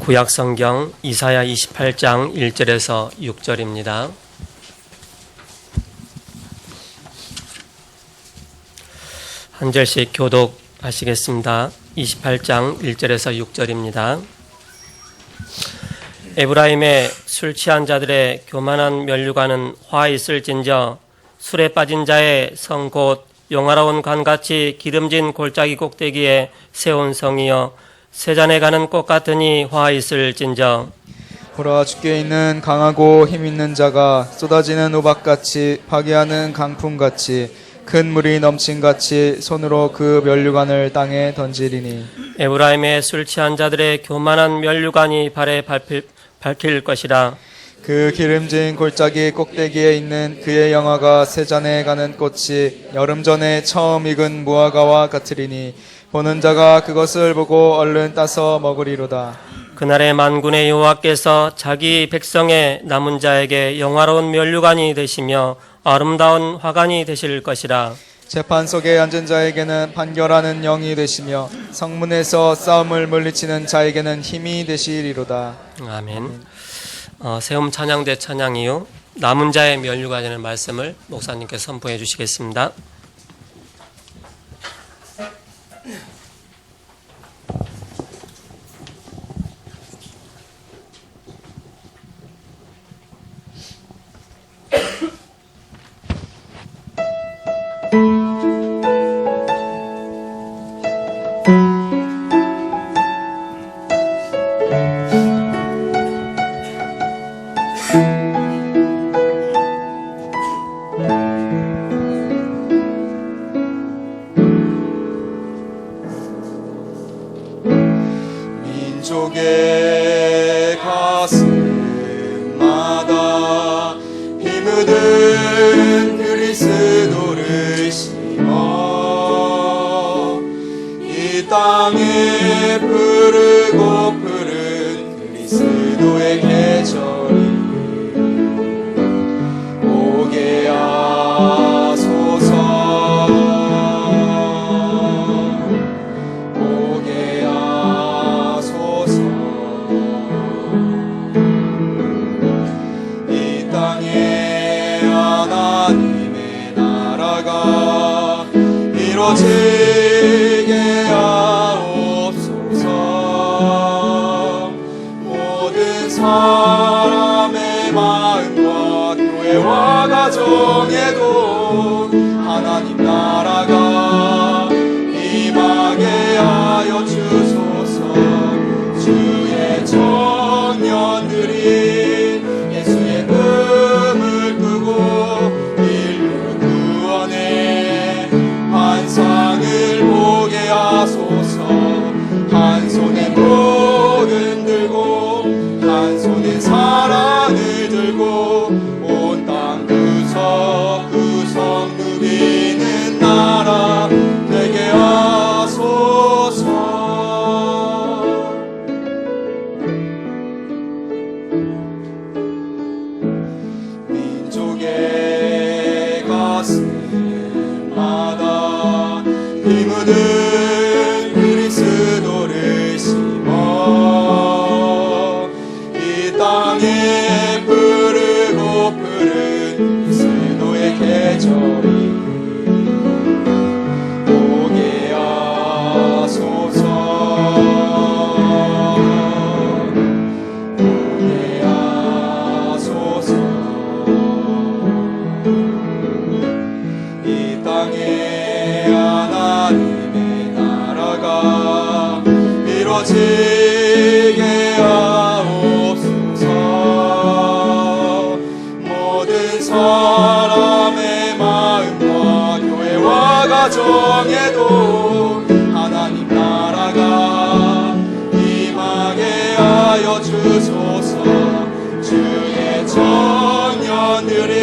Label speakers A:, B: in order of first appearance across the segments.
A: 구약성경 이사야 28장 1절에서 6절입니다. 한 절씩 교독하시겠습니다. 28장 1절에서 6절입니다. 에브라임의 술 취한 자들의 교만한 면류관은 화 있을진저 술에 빠진 자의 성 곧 용화로운 관같이 기름진 골짜기 꼭대기에 세운 성이여 세잔에 가는 꽃 같으니 화 있을진저.
B: 보라, 주께 있는 강하고 힘 있는 자가 쏟아지는 우박같이 파괴하는 강풍같이 큰 물이 넘친같이 손으로 그 면류관을 땅에 던지리니.
A: 에브라임의 술 취한 자들의 교만한 면류관이 발에 밟힐 것이라.
B: 그 기름진 골짜기 꼭대기에 있는 그의 영화가 세잔에 가는 꽃이 여름 전에 처음 익은 무화과와 같으리니 보는 자가 그것을 보고 얼른 따서 먹으리로다.
A: 그날에 만군의 여호와께서 자기 백성의 남은 자에게 영화로운 면류관이 되시며 아름다운 화관이 되실 것이라.
B: 재판 속에 앉은 자에게는 판결하는 영이 되시며 성문에서 싸움을 물리치는 자에게는 힘이 되시리로다.
A: 아멘. 세움 찬양대 찬양 이후 남은 자의 면류관이라는 말씀을 목사님께서 선포해 주시겠습니다.
B: 민족의 가슴마다 피 묻은 그리스도를 심어 이 땅에 푸르고 푸른 그리스도의 계절이 오게 하소서. 이루어지게 하옵소서. 모든 사람의 마음과 교회와 가정에도 하나님 나라가 임하게 하여 주소서. 주의 청년들이 예수의 음을 끄고 인류 구원의 환상을 보게 하소서. 한 손에 복은 들고 한 손에 사랑을 들고 온 땅 구석구석 누비는 나라 되게 하소서. 민족의 가슴마다 피 묻은 그리스도를 심어 이 땅에 푸르고 푸른 그리스도의 계절이 오게 하소서. 오게 하소서. 이 땅에 하나님의 나라가 이루어지게 하옵소서. 모든 사람의 마음과 교회와 가정에도 하나님 나라가 임하게 하여 주소서. 주의 청년들이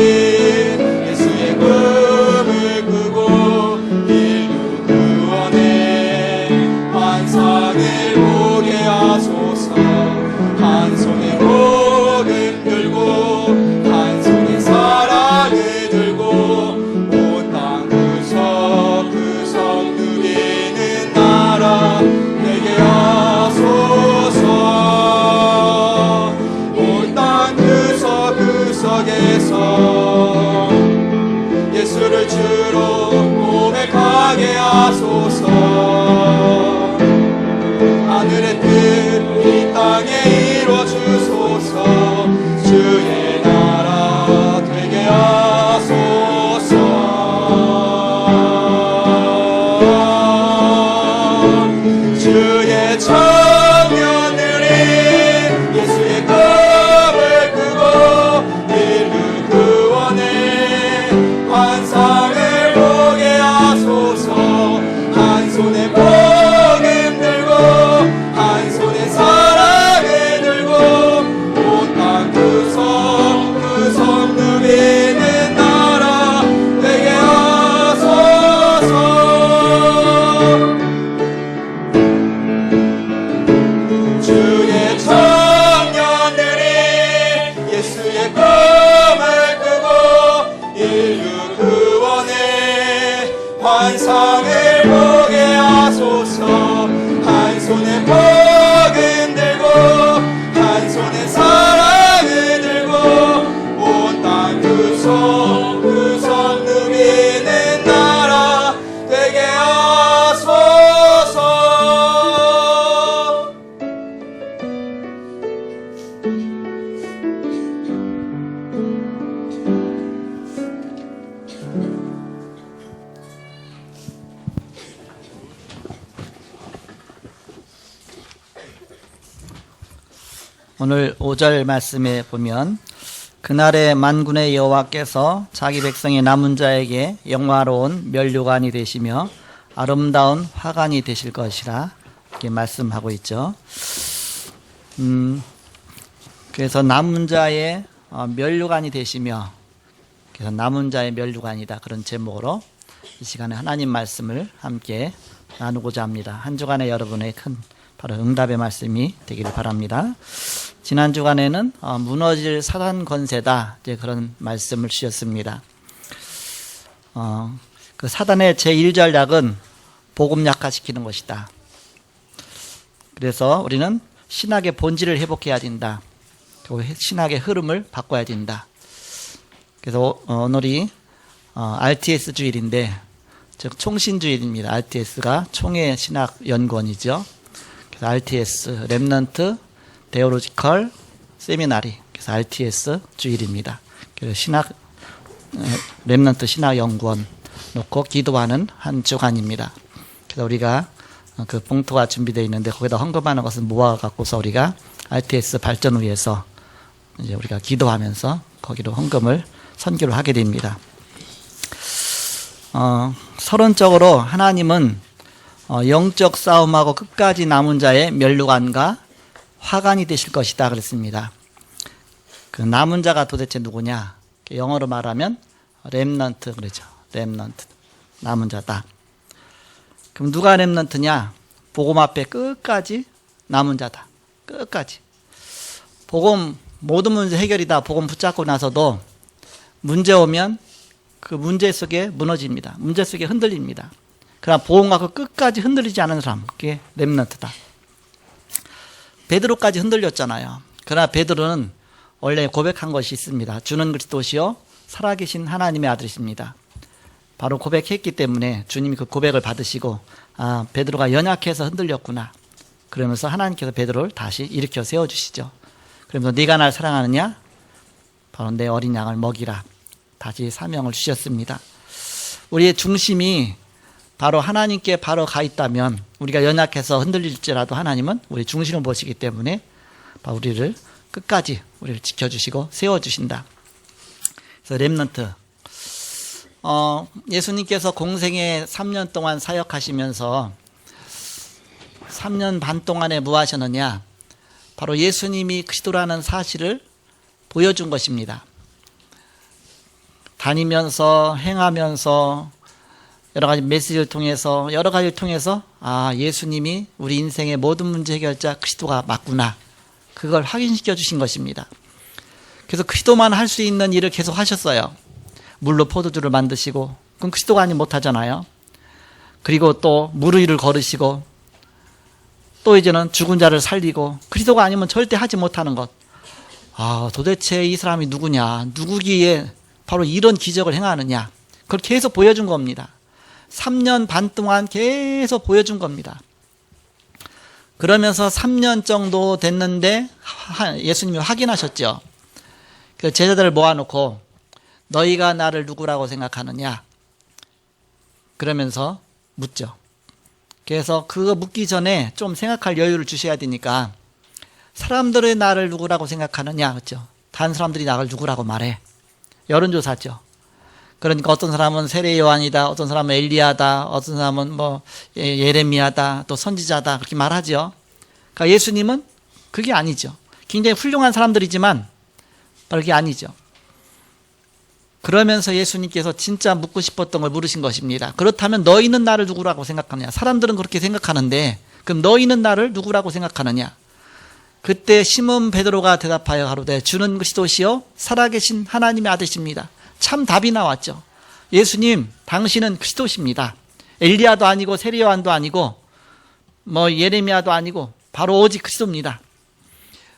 B: 예수의 음을 끄고 인류 구원의 환상을 보게 하소서. 한 손에 복은 들고 한 손에 사랑을 들고 온 땅 구석구석 누리는 나라 되게 하소서. 땅에 이루어 주소서. 주의 나라 되게 하소서. 주의 청년들이 예수의 꿈을 꾸고 인류 구원의 환상을 보게 하소서. 한 손에 복음 들고 한 손에 사랑을 들고 온 땅 구석 누비는 나라 되게 하소서. 주의 청년들이 예수의 꿈을 꾸고 인류 구원의 환상을 보게 하소서. 한 손에 복음 들고 한 손에 사랑을 들고 온 땅 구석 누비는 나라 되게 하소서.
C: 오늘 5절 말씀에 보면 그날에 만군의 여호와께서 자기 백성의 남은 자에게 영화로운 면류관이 되시며 아름다운 화관이 되실 것이라 이렇게 말씀하고 있죠. 그래서 남은 자의 면류관이 되시며 그래서 남은 자의 면류관이다 그런 제목으로 이 시간에 하나님 말씀을 함께 나누고자 합니다. 한 주간에 여러분의 큰 바로 응답의 말씀이 되기를 바랍니다. 지난 주간에는 무너질 사단 권세다 이제 그런 말씀을 주셨습니다. 그 사단의 제1전략은 복음 약화시키는 것이다. 그래서 우리는 신학의 본질을 회복해야 된다. 그리고 신학의 흐름을 바꿔야 된다. 그래서 오늘이 RTS 주일인데 즉 총신주일입니다. RTS가 총회 신학 연구원이죠. 그래서 RTS 렘넌트 데올로지컬 세미나리 그래서 RTS 주일입니다. 그래서 신학 렘넌트 신학 연구원 놓고 기도하는 한 주간입니다. 그래서 우리가 그 봉투가 준비되어 있는데 거기다 헌금하는 것을 모아 갖고서 우리가 RTS 발전을 위해서 이제 우리가 기도하면서 거기로 헌금을 선교를 하게 됩니다. 서론적으로 하나님은 영적 싸움하고 끝까지 남은 자의 면류관과 화관이 되실 것이다 그랬습니다. 그 남은 자가 도대체 누구냐? 영어로 말하면 렘넌트 그러죠. 렘넌트 남은 자다. 그럼 누가 렘넌트냐? 복음 앞에 끝까지 남은 자다. 끝까지. 복음 모든 문제 해결이다. 복음 붙잡고 나서도 문제 오면 그 문제 속에 무너집니다. 문제 속에 흔들립니다. 그러나 복음과 그 끝까지 흔들리지 않은 사람, 그게 렘넌트다. 베드로까지 흔들렸잖아요. 그러나 베드로는 원래 고백한 것이 있습니다. 주는 그리스도시요 살아계신 하나님의 아들이십니다. 바로 고백했기 때문에 주님이 그 고백을 받으시고 베드로가 연약해서 흔들렸구나. 그러면서 하나님께서 베드로를 다시 일으켜 세워주시죠. 그러면서 네가 날 사랑하느냐? 바로 내 어린 양을 먹이라. 다시 사명을 주셨습니다. 우리의 중심이 바로 하나님께 바로 가 있다면 우리가 연약해서 흔들릴지라도 하나님은 우리 중심을 보시기 때문에 바로 우리를 끝까지 우리를 지켜주시고 세워주신다. 그래서 렘넌트 예수님께서 공생에 3년 동안 사역하시면서 3년 반 동안에 뭐 하셨느냐? 바로 예수님이 그리스도라는 사실을 보여준 것입니다. 다니면서 행하면서 여러 가지 메시지를 통해서 여러 가지를 통해서 예수님이 우리 인생의 모든 문제 해결자 그리스도가 맞구나. 그걸 확인시켜 주신 것입니다. 그래서 그리스도만 할 수 있는 일을 계속 하셨어요. 물로 포도주를 만드시고 그럼 그리스도가 아니면 못하잖아요. 그리고 또 물 위를 걸으시고 또 이제는 죽은 자를 살리고 그리스도가 아니면 절대 하지 못하는 것. 도대체 이 사람이 누구냐? 누구기에 바로 이런 기적을 행하느냐? 그걸 계속 보여준 겁니다. 3년 반 동안 계속 보여준 겁니다. 그러면서 3년 정도 됐는데 예수님이 확인하셨죠. 그 제자들을 모아놓고 너희가 나를 누구라고 생각하느냐 그러면서 묻죠. 그래서 그거 묻기 전에 좀 생각할 여유를 주셔야 되니까 사람들이 나를 누구라고 생각하느냐 그렇죠. 다른 사람들이 나를 누구라고 말해. 여론조사죠. 그러니까 어떤 사람은 세례 요한이다, 어떤 사람은 엘리야다, 어떤 사람은 뭐 예레미야다, 또 선지자다 그렇게 말하죠. 그러니까 예수님은 그게 아니죠. 굉장히 훌륭한 사람들이지만 바로 그게 아니죠. 그러면서 예수님께서 진짜 묻고 싶었던 걸 물으신 것입니다. 그렇다면 너희는 나를 누구라고 생각하느냐? 사람들은 그렇게 생각하는데 그럼 너희는 나를 누구라고 생각하느냐? 그때 시몬 베드로가 대답하여 가로되 주는 그리스도시요 살아계신 하나님의 아들이십니다. 참 답이 나왔죠. 예수님 당신은 그리스도십니다. 엘리야도 아니고 세례 요한도 아니고 뭐 예레미야도 아니고 바로 오직 그리스도입니다.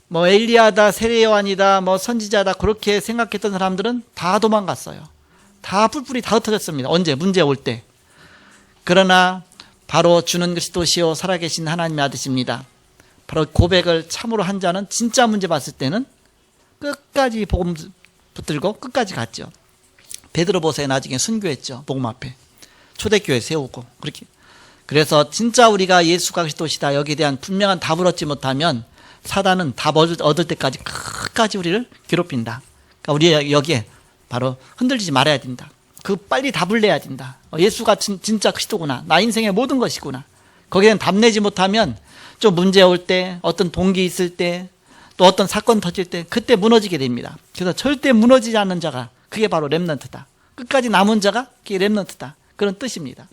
C: 뭐 엘리야다 세례 요한이다 뭐 선지자다 그렇게 생각했던 사람들은 다 도망갔어요. 다 뿔뿔이 다 흩어졌습니다. 언제? 문제 올 때. 그러나 바로 주는 그리스도시요 살아계신 하나님의 아들이십니다. 바로 고백을 참으로 한 자는 진짜 문제 봤을 때는 끝까지 복음 붙들고 끝까지 갔죠. 베드로 보세요. 나중에 순교했죠. 복음 앞에. 초대교회 세우고 그렇게. 그래서 진짜 우리가 예수가 그리스도시다 여기에 대한 분명한 답을 얻지 못하면 사단은 답 얻을 때까지 끝까지 우리를 괴롭힌다. 그러니까 우리 여기에 바로 흔들리지 말아야 된다. 그 빨리 답을 내야 된다. 예수가 진짜 그리스도구나. 나 인생의 모든 것이구나. 거기에 대한 답 내지 못하면 좀 문제 올 때, 어떤 동기 있을 때, 또 어떤 사건 터질 때 그때 무너지게 됩니다. 그래서 절대 무너지지 않는 자가 그게 바로 렘넌트다. 끝까지 남은 자가 그게 렘넌트다. 그런 뜻입니다.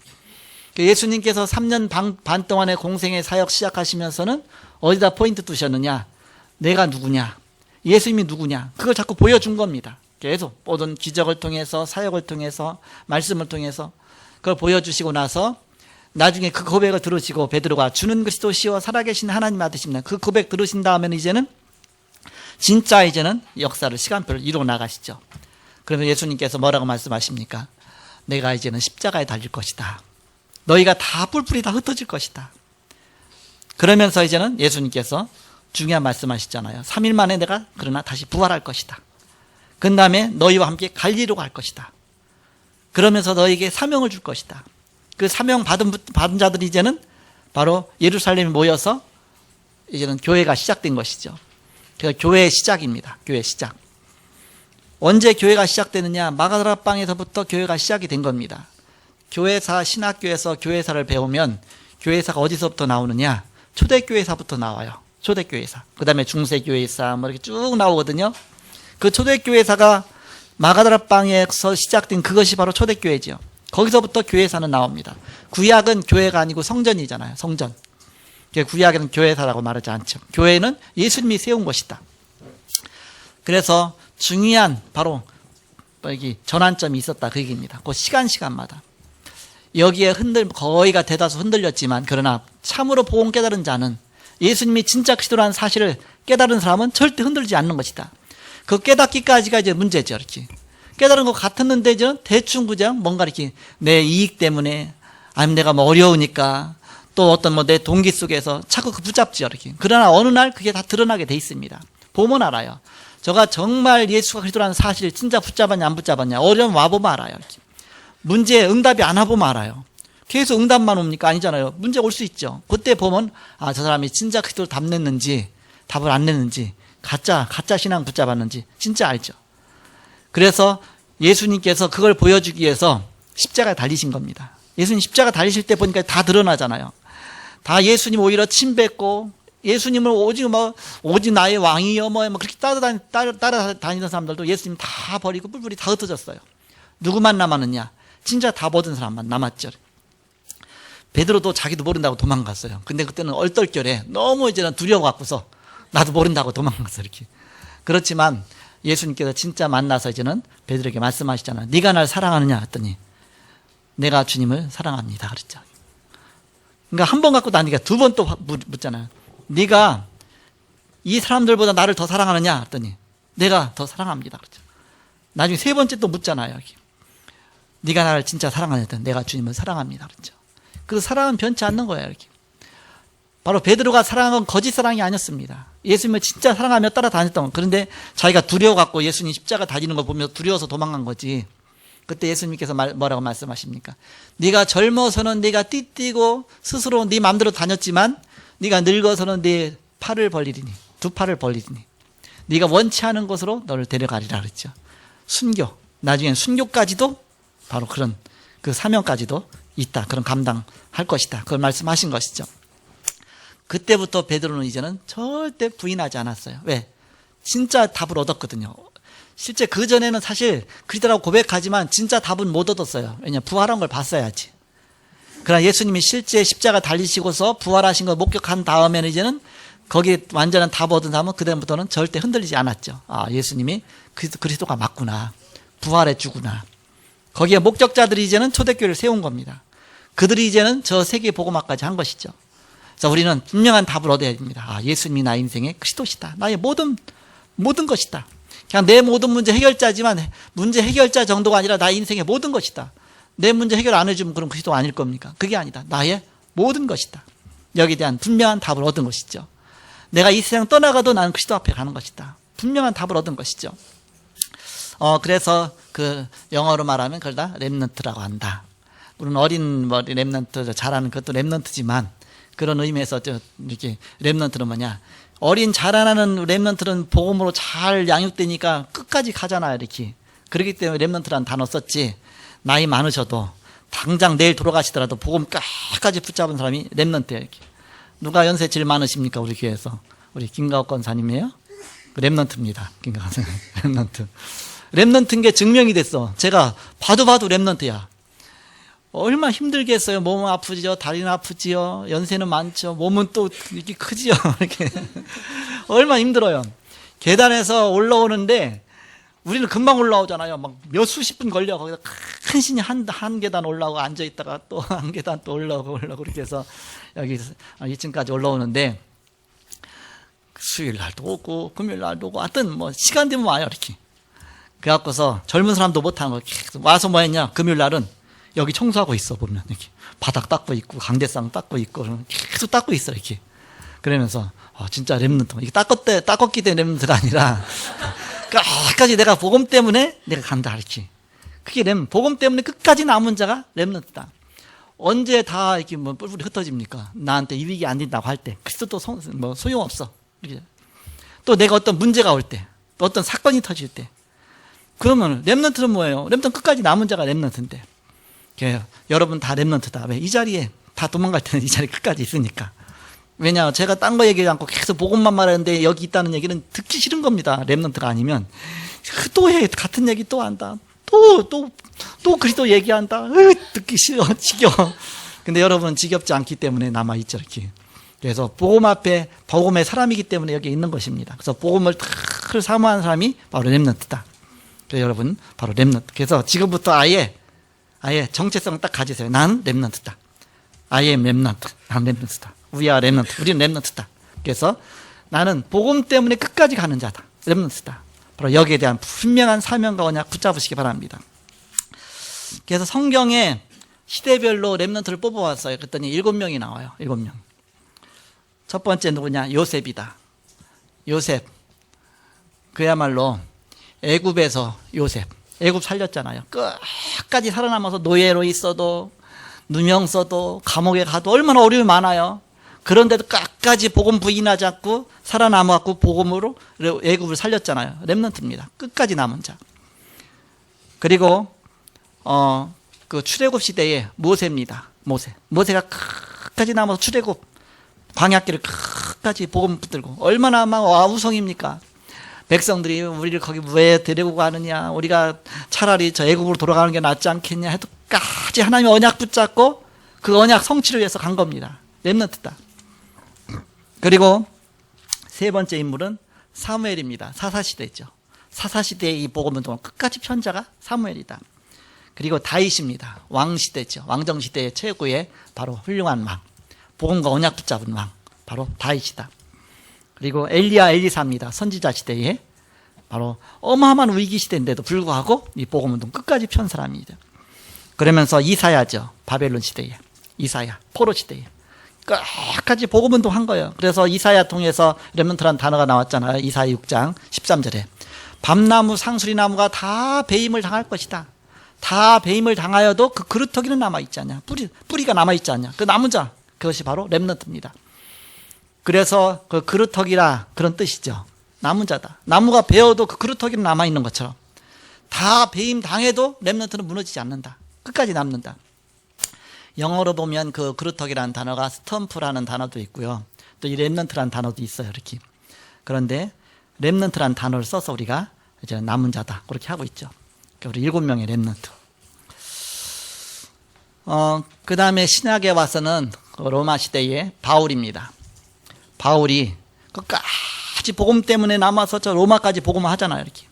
C: 예수님께서 3년 반 동안의 공생의 사역 시작하시면서는 어디다 포인트 두셨느냐? 내가 누구냐? 예수님이 누구냐? 그걸 자꾸 보여준 겁니다. 계속 모든 기적을 통해서 사역을 통해서 말씀을 통해서 그걸 보여주시고 나서 나중에 그 고백을 들으시고 베드로가 주는 그리스도시요 살아계신 하나님 아들이십니다. 그 고백 들으신 다음에는 이제는 진짜 이제는 역사를 시간표를 이루어 나가시죠. 그러면 예수님께서 뭐라고 말씀하십니까? 내가 이제는 십자가에 달릴 것이다. 너희가 다 뿔뿔이 다 흩어질 것이다. 그러면서 이제는 예수님께서 중요한 말씀하시잖아요. 3일 만에 내가 그러나 다시 부활할 것이다. 그 다음에 너희와 함께 갈리로 갈 것이다. 그러면서 너희에게 사명을 줄 것이다. 그 사명 받은 자들이 이제는 바로 예루살렘에 모여서 이제는 교회가 시작된 것이죠. 그래서 교회의 시작입니다. 교회 시작. 언제 교회가 시작되느냐? 마가다라 방에서부터 교회가 시작이 된 겁니다. 교회사, 신학교에서 교회사를 배우면 교회사가 어디서부터 나오느냐? 초대교회사부터 나와요. 초대교회사. 그 다음에 중세교회사 뭐 이렇게 쭉 나오거든요. 그 초대교회사가 마가다라 방에서 시작된 그것이 바로 초대교회죠. 거기서부터 교회사는 나옵니다. 구약은 교회가 아니고 성전이잖아요. 성전. 구약에는 교회사라고 말하지 않죠. 교회는 예수님이 세운 것이다. 그래서 중요한 바로 여기 전환점이 있었다 그 얘기입니다. 그 시간마다. 여기에 거의가 대다수 흔들렸지만 그러나 참으로 복음 깨달은 자는 예수님이 진짜 그리스도라는 사실을 깨달은 사람은 절대 흔들리지 않는 것이다. 그 깨닫기까지가 이제 문제죠. 이렇게. 깨달은 것 같았는데 이제 대충 그냥 뭔가 이렇게 내 이익 때문에 아니면 내가 뭐 어려우니까 또 어떤 뭐 내 동기 속에서 자꾸 그 붙잡죠. 이렇게. 그러나 어느 날 그게 다 드러나게 돼 있습니다. 보면 알아요. 저가 정말 예수가 그리스도라는 사실을 진짜 붙잡았냐 안 붙잡았냐 어려움 와보면 알아요. 이렇게. 문제에 응답이 안 와보면 알아요. 계속 응답만 옵니까? 아니잖아요. 문제 올 수 있죠. 그때 보면 아, 저 사람이 진짜 그리스도를 답 냈는지 답을 안 냈는지 가짜 신앙 붙잡았는지 진짜 알죠. 그래서 예수님께서 그걸 보여주기 위해서 십자가에 달리신 겁니다. 예수님 십자가 달리실 때 보니까 다 드러나잖아요. 다 예수님 오히려 침뱉고 예수님을 오직 나의 왕이여 뭐 그렇게 따라다니던 사람들도 예수님 다 버리고 뿔뿔이 다 흩어졌어요. 누구만 남았느냐? 진짜 다 모든 사람만 남았죠. 베드로도 자기도 모른다고 도망갔어요. 근데 그때는 얼떨결에 너무 이제는 두려워갖고서 나도 모른다고 도망갔어 이렇게. 그렇지만 예수님께서 진짜 만나서 이제는 베드로에게 말씀하시잖아요. 네가 날 사랑하느냐 했더니 내가 주님을 사랑합니다 그랬죠. 그러니까 한 번 갖고 나니까 두 번 또 묻잖아요. 네가 이 사람들보다 나를 더 사랑하느냐 했더니 내가 더 사랑합니다 그랬죠. 나중에 세 번째 또 묻잖아요. 네가 나를 진짜 사랑하냐 했더니 내가 주님을 사랑합니다 그랬죠. 그 사랑은 변치 않는 거예요. 이렇게. 바로 베드로가 사랑한 건 거짓 사랑이 아니었습니다. 예수님을 진짜 사랑하며 따라다녔던 건. 그런데 자기가 두려워갖고 예수님 십자가 다니는 걸 보면서 두려워서 도망간 거지. 그때 예수님께서 뭐라고 말씀하십니까? 네가 젊어서는 네가 띠띠고 스스로 네 마음대로 다녔지만 네가 늙어서는 네 팔을 벌리리니, 두 팔을 벌리리니 네가 원치 않은 곳으로 너를 데려가리라 그랬죠. 순교, 나중엔 순교까지도 바로 그런 그 사명까지도 있다. 그런 감당할 것이다. 그걸 말씀하신 것이죠. 그때부터 베드로는 이제는 절대 부인하지 않았어요. 왜? 진짜 답을 얻었거든요. 실제 그 전에는 사실 그리스도라고 고백하지만 진짜 답은 못 얻었어요. 왜냐, 부활한 걸 봤어야지. 그러나 예수님이 실제 십자가 달리시고서 부활하신 걸 목격한 다음에는 이제는 거기에 완전한 답 얻은 다음은 그다음부터는 절대 흔들리지 않았죠. 아, 예수님이 그리스도가 맞구나. 부활해 주구나. 거기에 목적자들이 이제는 초대교회를 세운 겁니다. 그들이 이제는 저 세계 복음화까지 한 것이죠. 그래서 우리는 분명한 답을 얻어야 됩니다. 아, 예수님이 나의 인생의 그리스도시다. 나의 모든 것이다. 그냥 내 모든 문제 해결자지만 문제 해결자 정도가 아니라 나의 인생의 모든 것이다. 내 문제 해결 안 해주면 그럼 그리스도 아닐 겁니까? 그게 아니다. 나의 모든 것이다. 여기에 대한 분명한 답을 얻은 것이죠. 내가 이 세상 떠나가도 나는 그리스도 앞에 가는 것이다. 분명한 답을 얻은 것이죠. 그래서 그 영어로 말하면 그걸 다 렘넌트라고 한다. 물론 어린 렘넌트 잘하는 것도 렘넌트지만 그런 의미에서 이렇게 렘넌트는 뭐냐? 어린 자라나는 렘넌트는 복음으로 잘 양육되니까 끝까지 가잖아요, 이렇게. 그렇기 때문에 렘넌트라는 단어 썼지. 나이 많으셔도 당장 내일 돌아가시더라도 복음 끝까지 붙잡은 사람이 렘넌트예요, 이렇게. 누가 연세 제일 많으십니까, 우리 교회에서? 우리 김가옥 권사님이에요? 렘넌트입니다. 김가옥 권사님. 렘넌트. 렘넌트인 게 증명이 됐어. 제가 봐도 렘넌트야. 얼마나 힘들겠어요. 몸은 아프지요. 다리는 아프지요. 연세는 많죠. 몸은 또 이렇게 크지요. 이렇게. 얼마나 힘들어요. 계단에서 올라오는데 우리는 금방 올라오잖아요. 막 몇 수십 분 걸려. 거기다 큰 신이 한 계단 올라오고 앉아있다가 또 한 계단 또 올라오고 그렇게 해서 여기 2층까지 올라오는데 수요일 날도 오고 금요일 날도 오고 하여튼 뭐 시간 되면 와요. 이렇게. 그래갖고서 젊은 사람도 못하는 거 계속 와서 뭐 했냐. 금요일 날은 여기 청소하고 있어, 보면. 이렇게. 바닥 닦고 있고, 강대상 닦고 있고, 계속 닦고 있어, 이렇게. 그러면서, 진짜 렘넌트. 이게 닦았기 때문에 렘넌트가 아니라, 끝까지 내가 복음 때문에 내가 간다, 이렇게. 그게 복음 때문에 끝까지 남은 자가 렘넌트다. 언제 다 이렇게 뭐 뿔뿔이 흩어집니까? 나한테 유익이 안 된다고 할 때. 그래서 또 소용없어. 이렇게. 또 내가 어떤 문제가 올 때, 또 어떤 사건이 터질 때. 그러면 렘넌트는 뭐예요? 렘넌트 끝까지 남은 자가 렘넌트인데. 여러분 다 렘넌트다. 왜? 이 자리에 다 도망갈 때는 이 자리 끝까지 있으니까. 왜냐, 제가 딴 거 얘기하지 않고 계속 복음만 말하는데 여기 있다는 얘기는 듣기 싫은 겁니다. 렘넌트가 아니면 또 해. 같은 얘기 또 한다. 또 그리스도 얘기한다. 듣기 싫어. 지겨워. 근데 여러분은 지겹지 않기 때문에 남아있죠, 이렇게. 그래서 복음 앞에 복음의 사람이기 때문에 여기 있는 것입니다. 그래서 복음을 탁 사모하는 사람이 바로 렘넌트다. 그래서 여러분 바로 렘넌트. 그래서 지금부터 아예 정체성 딱 가지세요. 난 렘넌트다. I am 렘넌트. 난 렘넌트다. We are 렘넌트. 우리는 렘넌트다. 그래서 나는 복음 때문에 끝까지 가는 자다. 렘넌트다. 바로 여기에 대한 분명한 사명과 언약 붙잡으시기 바랍니다. 그래서 성경에 시대별로 렘넌트를 뽑아왔어요. 그랬더니 7명이 나와요. 7명. 첫 번째 누구냐? 요셉이다. 요셉. 그야말로 애굽에서 요셉. 애굽 살렸잖아요. 끝까지 살아남아서 노예로 있어도 누명 써도 감옥에 가도 얼마나 어려움이 많아요. 그런데도 끝까지 복음 부인하지 않고 살아남았고 복음으로 애굽을 살렸잖아요. 렘넌트입니다. 끝까지 남은 자. 그리고 그 출애굽 시대에 모세입니다. 모세가 끝까지 남아서 출애굽 광야길을 끝까지 복음 붙들고 얼마나 막 와우성입니까? 백성들이 우리를 거기 왜 데리고 가느냐, 우리가 차라리 저 애굽으로 돌아가는 게 낫지 않겠냐 해도 끝까지 하나님의 언약 붙잡고 그 언약 성취를 위해서 간 겁니다. 렘넌트다. 그리고 세 번째 인물은 사무엘입니다. 사사시대죠. 사사시대의 이 복음 운동을 끝까지 편 자가 사무엘이다. 그리고 다윗입니다. 왕시대죠. 왕정시대의 최고의 바로 훌륭한 왕, 복음과 언약 붙잡은 왕, 바로 다윗이다. 그리고 엘리사입니다. 선지자 시대에 바로 어마어마한 위기 시대인데도 불구하고 이 복음운동 끝까지 편 사람이죠. 그러면서 이사야죠. 바벨론 시대에 이사야, 포로 시대에 끝까지 복음운동 거예요. 그래서 이사야 통해서 렘넌트라는 단어가 나왔잖아요. 이사야 6장 13절에 밤나무 상수리나무가 다 배임을 당할 것이다. 다 배임을 당하여도 그 그루터기는 남아있지 않냐. 뿌리가 남아있지 않냐. 그 남은 자, 그것이 바로 렘넌트입니다. 그래서 그 그루터기라 그런 뜻이죠. 남은 자다. 나무가 베어도 그 그루터기는 남아있는 것처럼 다 배임 당해도 렘넌트는 무너지지 않는다. 끝까지 남는다. 영어로 보면 그 그루터기라는 단어가 스톰프라는 단어도 있고요. 또 이 렘넌트라는 단어도 있어요. 이렇게. 그런데 렘넌트라는 단어를 써서 우리가 이제 남은 자다. 그렇게 하고 있죠. 우리 7명의 렘넌트. 그 다음에 신약에 와서는 로마 시대의 바울입니다. 바울이 끝까지 복음 때문에 남아서 저 로마까지 복음을 하잖아요. 이렇게.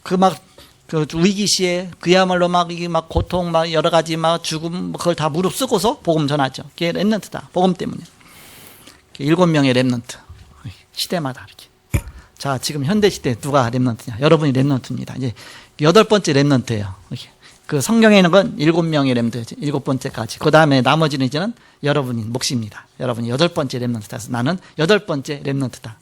C: 그 위기 시에 그야말로 막 고통, 막 여러 가지 막 죽음, 그걸 다 무릅쓰고서 복음 전하죠. 그게 렘넌트다. 복음 때문에. 7명의 렘넌트. 시대마다 이렇게. 자, 지금 현대 시대 누가 렘넌트냐? 여러분이 렘넌트입니다. 이제 8번째 렘넌트예요. 이렇게. 그 성경에 있는 건 7명의 렘넌트, 7번째까지. 그 다음에 나머지는 이제는 여러분이 몫입니다. 여러분이 8번째 렘넌트다. 나는 8번째 렘넌트다.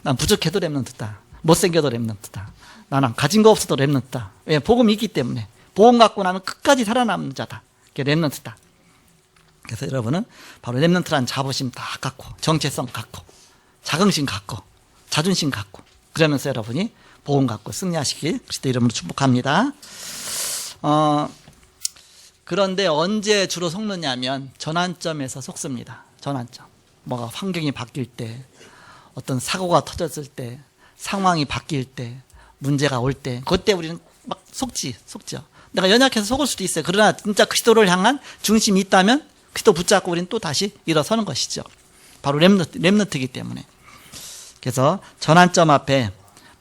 C: 난 부족해도 렘넌트다. 못생겨도 렘넌트다. 나는 가진 거 없어도 렘넌트다. 왜? 복음이 있기 때문에. 복음 갖고 나는 끝까지 살아남는 자다. 그게 렘넌트다. 그래서 여러분은 바로 렘넌트라는 자부심 다 갖고, 정체성 갖고, 자긍심 갖고, 자존심 갖고, 그러면서 여러분이 복음 갖고 승리하시길 그리스도 이름으로 축복합니다. 그런데 언제 주로 속느냐면 전환점에서 속습니다. 전환점. 뭐가 환경이 바뀔 때, 어떤 사고가 터졌을 때, 상황이 바뀔 때, 문제가 올 때, 그때 우리는 막 속죠. 내가 연약해서 속을 수도 있어요. 그러나 진짜 그리스도를 향한 중심이 있다면 그리스도 붙잡고 우리는 또 다시 일어서는 것이죠. 바로 렘넌트이기 때문에. 그래서 전환점 앞에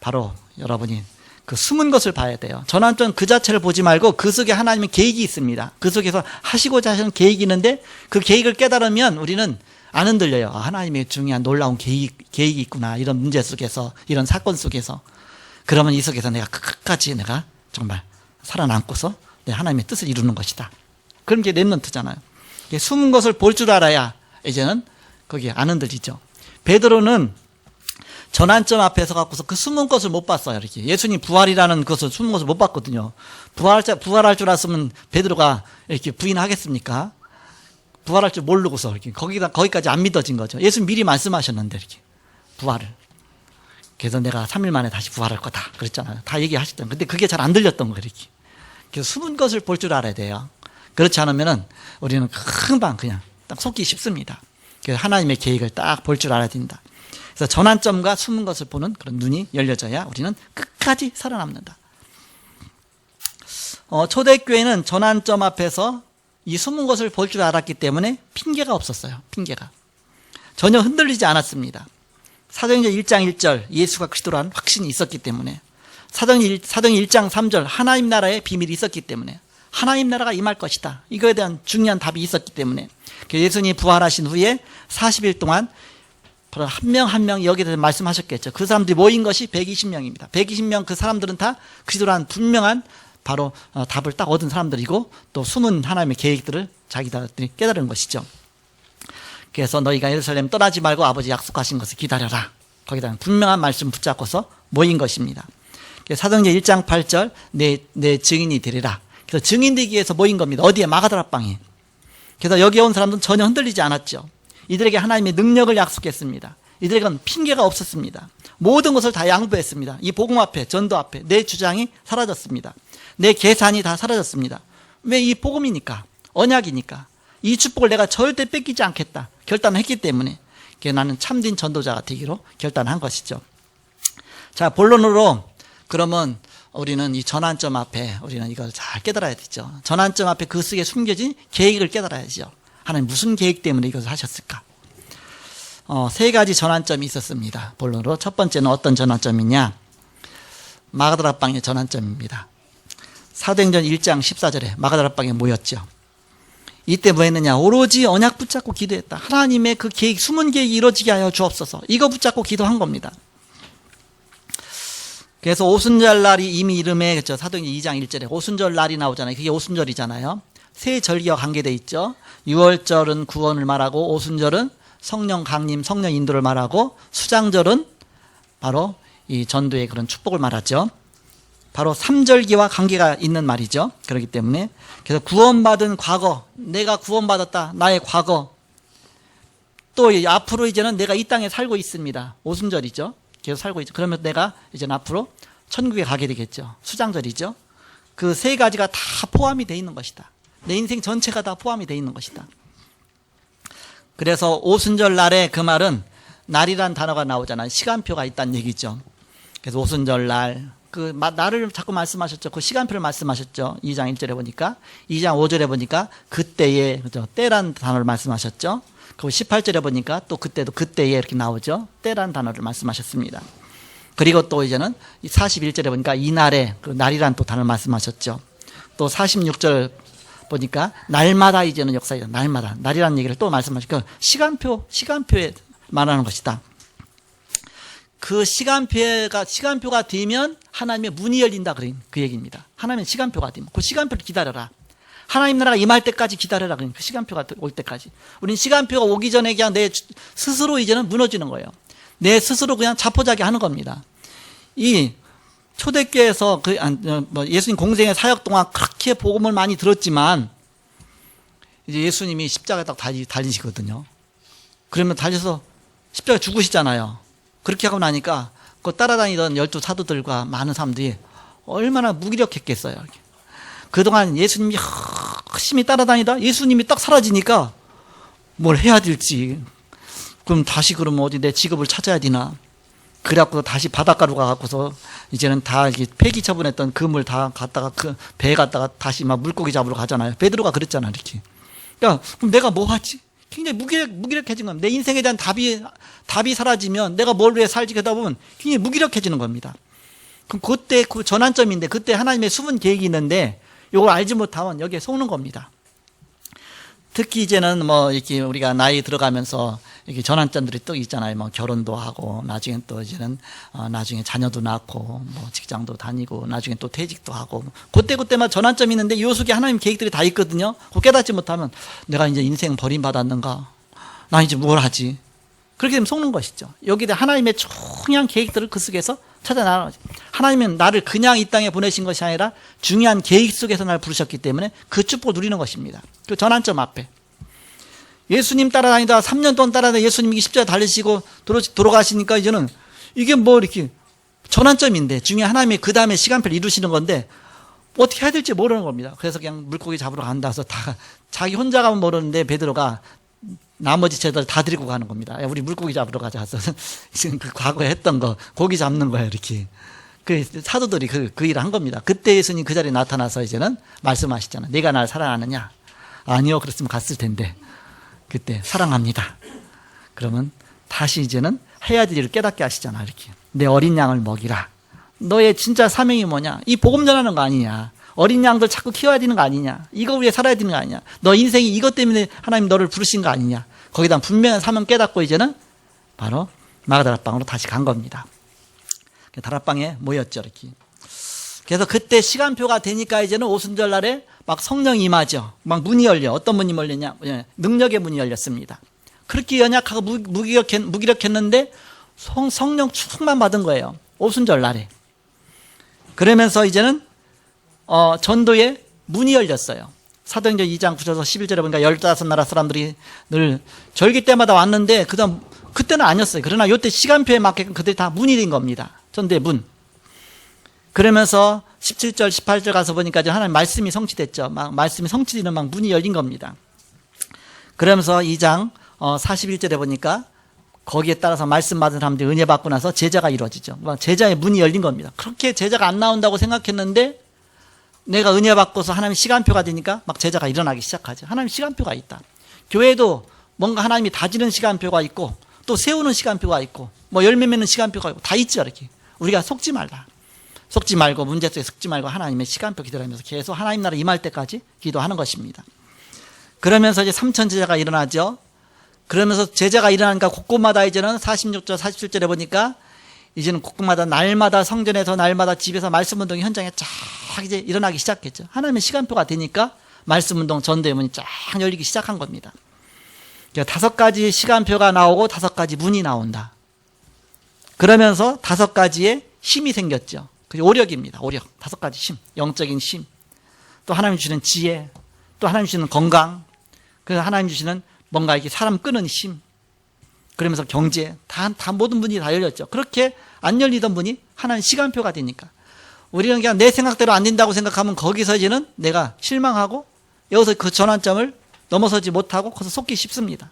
C: 바로 여러분이 그 숨은 것을 봐야 돼요. 전환점 그 자체를 보지 말고 그 속에 하나님의 계획이 있습니다. 그 속에서 하시고자 하시는 계획이 있는데 그 계획을 깨달으면 우리는 안 흔들려요. 하나님의 중요한 놀라운 계획이 있구나. 이런 문제 속에서, 이런 사건 속에서. 그러면 이 속에서 내가 끝까지 내가 정말 살아남고서 내 하나님의 뜻을 이루는 것이다. 그런 게 렘넌트잖아요. 숨은 것을 볼 줄 알아야 이제는 거기에 안 흔들리죠. 베드로는 전환점 앞에서 갖고서 그 숨은 것을 못 봤어요. 이렇게 예수님 부활이라는 것을 숨은 것을 못 봤거든요. 부활할 줄 알았으면 베드로가 이렇게 부인하겠습니까? 부활할 줄 모르고서 이렇게 거기까지 안 믿어진 거죠. 예수님 미리 말씀하셨는데 이렇게 부활을. 그래서 내가 3일 만에 다시 부활할 거다. 그랬잖아요. 다 얘기하셨던. 근데 그게 잘 안 들렸던 거예요. 이렇게. 그래서 숨은 것을 볼 줄 알아야 돼요. 그렇지 않으면은 우리는 금방 그냥 딱 속기 쉽습니다. 그래서 하나님의 계획을 딱 볼 줄 알아야 된다. 그래서 전환점과 숨은 것을 보는 그런 눈이 열려져야 우리는 끝까지 살아남는다. 초대교회는 전환점 앞에서 이 숨은 것을 볼 줄 알았기 때문에 핑계가 없었어요. 핑계가. 전혀 흔들리지 않았습니다. 사도행전 1장 1절 예수가 그리스도라는 확신이 있었기 때문에, 사도행전 1장 3절 하나님 나라의 비밀이 있었기 때문에, 하나님 나라가 임할 것이다. 이거에 대한 중요한 답이 있었기 때문에 예수님이 부활하신 후에 40일 동안 바로 한 명 한 명 여기에 대해서 말씀하셨겠죠. 그 사람들이 모인 것이 120명입니다. 120명 그 사람들은 다 그리스도라는 분명한 바로 답을 딱 얻은 사람들이고 또 숨은 하나님의 계획들을 자기들이 깨달은 것이죠. 그래서 너희가 예루살렘 떠나지 말고 아버지 약속하신 것을 기다려라. 거기다 분명한 말씀 붙잡고서 모인 것입니다. 사도행전 1장 8절 내 증인이 되리라. 그래서 증인되기 위해서 모인 겁니다. 어디에? 마가다락방에. 그래서 여기에 온 사람들은 전혀 흔들리지 않았죠. 이들에게 하나님의 능력을 약속했습니다. 이들에게는 핑계가 없었습니다. 모든 것을 다 양보했습니다. 이 복음 앞에, 전도 앞에 내 주장이 사라졌습니다. 내 계산이 다 사라졌습니다. 왜? 이 복음이니까, 언약이니까. 이 축복을 내가 절대 뺏기지 않겠다 결단했기 때문에 나는 참된 전도자가 되기로 결단한 것이죠. 자, 본론으로 그러면 우리는 이 전환점 앞에 우리는 이걸 잘 깨달아야 되죠. 전환점 앞에 그 속에 숨겨진 계획을 깨달아야죠. 하나님 무슨 계획 때문에 이것을 하셨을까? 3가지 전환점이 있었습니다. 본론으로 첫 번째는 어떤 전환점이냐? 마가다락방의 전환점입니다. 사도행전 1장 14절에 마가다락방에 모였죠. 이때 뭐 했느냐? 오로지 언약 붙잡고 기도했다. 하나님의 그 계획, 숨은 계획이 이루어지게 하여 주옵소서. 이거 붙잡고 기도한 겁니다. 그래서 오순절 날이 이미 이름에, 그렇죠? 사도행전 2장 1절에 오순절 날이 나오잖아요. 그게 오순절이잖아요. 세 절기와 관계되어 있죠. 유월절은 구원을 말하고, 오순절은 성령 강림, 성령 인도를 말하고, 수장절은 바로 이 전도의 그런 축복을 말하죠. 바로 삼절기와 관계가 있는 말이죠. 그렇기 때문에 그래서 구원받은 과거, 내가 구원받았다, 나의 과거. 또 앞으로 이제는 내가 이 땅에 살고 있습니다. 오순절이죠. 계속 살고 있죠. 그러면 내가 이제는 앞으로 천국에 가게 되겠죠. 수장절이죠. 그 세 가지가 다 포함이 되어 있는 것이다. 내 인생 전체가 다 포함이 되어 있는 것이다. 그래서 오순절 날에 그 말은 날이란 단어가 나오잖아요. 시간표가 있다는 얘기죠. 그래서 오순절 날, 그 날을 자꾸 말씀하셨죠. 그 시간표를 말씀하셨죠. 2장 1절에 보니까. 2장 5절에 보니까 그때에, 그죠? 때란 단어를 말씀하셨죠. 그리고 18절에 보니까 또 그때도 그때에 이렇게 나오죠. 때란 단어를 말씀하셨습니다. 그리고 또 이제는 41절에 보니까 이날에, 그 날이란 또 단어를 말씀하셨죠. 또 46절 보니까 날마다 이제는 역사이다. 날마다. 날이라는 얘기를 또 말씀하시고, 시간표에 말하는 것이다. 그 시간표가 되면 하나님의 문이 열린다. 그 얘기입니다. 하나님의 시간표가 되면. 그 시간표를 기다려라. 하나님 나라가 임할 때까지 기다려라. 그 시간표가 올 때까지. 우린 시간표가 오기 전에 그냥 내 스스로 이제는 무너지는 거예요. 내 스스로 그냥 자포자기 하는 겁니다. 이 초대교회에서 예수님 공생의 사역 동안 그렇게 복음을 많이 들었지만, 이제 예수님이 십자가에 딱 달리시거든요. 그러면 달려서 십자가에 죽으시잖아요. 그렇게 하고 나니까 그 따라다니던 12 사도들과 많은 사람들이 얼마나 무기력했겠어요. 그동안 예수님이 열심히 따라다니다 예수님이 딱 사라지니까 뭘 해야 될지, 그럼 다시 그러면 어디 내 직업을 찾아야 되나. 그래갖고 다시 바닷가로 가갖고서 이제는 다 이렇게 폐기 처분했던 그물 다 갖다가 그 배에 갖다가 다시 막 물고기 잡으러 가잖아요. 베드로가 그랬잖아, 이렇게. 야, 그럼 내가 뭐 하지? 굉장히 무기력해진 겁니다. 내 인생에 대한 답이 사라지면 내가 뭘 위해 살지? 그러다 보면 굉장히 무기력해지는 겁니다. 그럼 그때 그 전환점인데, 그때 하나님의 숨은 계획이 있는데 이걸 알지 못하면 여기에 속는 겁니다. 특히 이제는 뭐 이렇게 우리가 나이 들어가면서 이렇게 전환점들이 또 있잖아요. 뭐 결혼도 하고, 나중에 또 이제는 나중에 자녀도 낳고, 뭐 직장도 다니고, 나중에 또 퇴직도 하고, 그때마다 전환점이 있는데 요 속에 하나님 계획들이 다 있거든요. 그거 깨닫지 못하면 내가 이제 인생 버림받았는가? 나 이제 뭘 하지? 그렇게 되면 속는 것이죠. 여기에 하나님의 중요한 계획들을 그 속에서 찾아나가는 거죠. 하나님은 나를 그냥 이 땅에 보내신 것이 아니라 중요한 계획 속에서 나를 부르셨기 때문에 그 축복을 누리는 것입니다. 그 전환점 앞에. 예수님 따라다니다 3년 동안 따라다니다 예수님이 십자가에 달리시고 돌아가시니까 이제는 이게 뭐 이렇게 전환점인데, 중요한 하나님의 그 다음에 시간표를 이루시는 건데 어떻게 해야 될지 모르는 겁니다. 그래서 그냥 물고기 잡으러 간다 해서 다 자기 혼자 가면 모르는데 베드로가 나머지 제자들 다 데리고 가는 겁니다. 야, 우리 물고기 잡으러 가자 해서 지금 그 과거에 했던 거 고기 잡는 거야, 이렇게. 그 사도들이 그 일을 한 겁니다. 그때 예수님 그 자리에 나타나서 이제는 말씀하시잖아. 네가 날 사랑하느냐? 아니요, 그랬으면 갔을 텐데. 그때 사랑합니다. 그러면 다시 이제는 해야 될 일을 깨닫게 하시잖아, 이렇게. 내 어린 양을 먹이라. 너의 진짜 사명이 뭐냐? 이 복음 전하는 거 아니냐? 어린 양들 자꾸 키워야 되는 거 아니냐? 이거 위해 살아야 되는 거 아니냐? 너 인생이 이것 때문에 하나님 너를 부르신 거 아니냐? 거기다 분명한 사명 깨닫고 이제는 바로 마가다락방으로 다시 간 겁니다. 다락방에 모였죠, 이렇게. 그래서 그때 시간표가 되니까 이제는 오순절 날에 막 성령이 임하죠. 막 문이 열려. 어떤 문이 열렸냐? 능력의 문이 열렸습니다. 그렇게 연약하고 무기력했는데 성령 충만 받은 거예요. 오순절 날에. 그러면서 이제는 전도의 문이 열렸어요. 사도행전 2장 9절에서 11절에 보니까 15나라 사람들이 늘 절기 때마다 왔는데 그때는 아니었어요. 그러나 이때 시간표에 맞게끔 그들이 다 문이 된 겁니다. 전도의 문. 그러면서 17절, 18절 가서 보니까 이제 하나님 말씀이 성취됐죠. 막 말씀이 성취되는 막 문이 열린 겁니다. 그러면서 2장 41절에 보니까 거기에 따라서 말씀 받은 사람들이 은혜 받고 나서 제자가 이루어지죠. 제자의 문이 열린 겁니다. 그렇게 제자가 안 나온다고 생각했는데 내가 은혜 받고서 하나님의 시간표가 되니까 막 제자가 일어나기 시작하죠. 하나님 시간표가 있다. 교회도 뭔가 하나님이 다지는 시간표가 있고 또 세우는 시간표가 있고 뭐 열매 맺는 시간표가 있고 다 있죠, 이렇게. 우리가 속지 말라. 속지 말고 문제 속에 속지 말고 하나님의 시간표 기도하면서 계속 하나님 나라 임할 때까지 기도하는 것입니다. 그러면서 이제 3천 제자가 일어나죠. 그러면서 제자가 일어나니까 곳곳마다 이제는 46절, 47절에 보니까 이제는 곳곳마다 날마다 성전에서 날마다 집에서 말씀 운동 현장에 쫙 이제 일어나기 시작했죠. 하나님의 시간표가 되니까 말씀 운동 전도의 문이 쫙 열리기 시작한 겁니다. 그러니까 5가지 시간표가 나오고 5가지 문이 나온다. 그러면서 5가지의 힘이 생겼죠. 그게 오력입니다. 오력. 5가지 힘. 영적인 힘. 또 하나님 주시는 지혜. 또 하나님 주시는 건강. 그래서 하나님 주시는 뭔가 이렇게 사람 끄는 힘. 그러면서 경제. 다 모든 문이 다 열렸죠. 그렇게 안 열리던 문이 하나님 시간표가 되니까. 우리는 그냥 내 생각대로 안 된다고 생각하면 거기서 이제는 내가 실망하고 여기서 그 전환점을 넘어서지 못하고 거기서 속기 쉽습니다.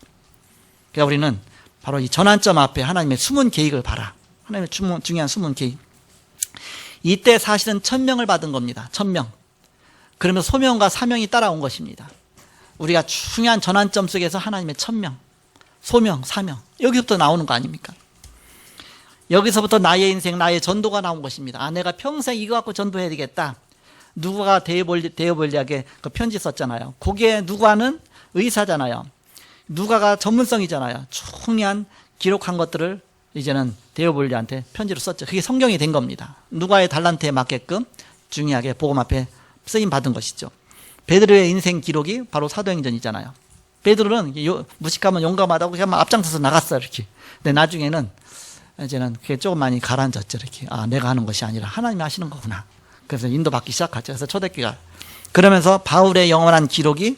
C: 그러니까 우리는 바로 이 전환점 앞에 하나님의 숨은 계획을 봐라. 하나님의 중요한 숨은 계획. 이때 사실은 1000명을 받은 겁니다. 1000명. 그러면서 소명과 사명이 따라온 것입니다. 우리가 중요한 전환점 속에서 하나님의 1000명, 소명, 사명 여기서부터 나오는 거 아닙니까? 여기서부터 나의 인생, 나의 전도가 나온 것입니다. 아, 내가 평생 이거 갖고 전도해야 되겠다. 누가가 데오볼리에게 그 편지 썼잖아요. 거기에 누가는 의사잖아요. 누가가 전문성이잖아요. 중요한 기록한 것들을 이제는 데오볼리한테 편지로 썼죠. 그게 성경이 된 겁니다. 누가의 달란트에 맞게끔 중요하게 복음 앞에 쓰임 받은 것이죠. 베드로의 인생 기록이 바로 사도행전이잖아요. 베드로는 무식하면 용감하다고 그냥 앞장서서 나갔어 이렇게. 근데 나중에는 이제는 그게 조금 많이 가라앉았죠 이렇게. 아, 내가 하는 것이 아니라 하나님이 하시는 거구나. 그래서 인도받기 시작하죠. 그래서 초대교회가 그러면서 바울의 영원한 기록이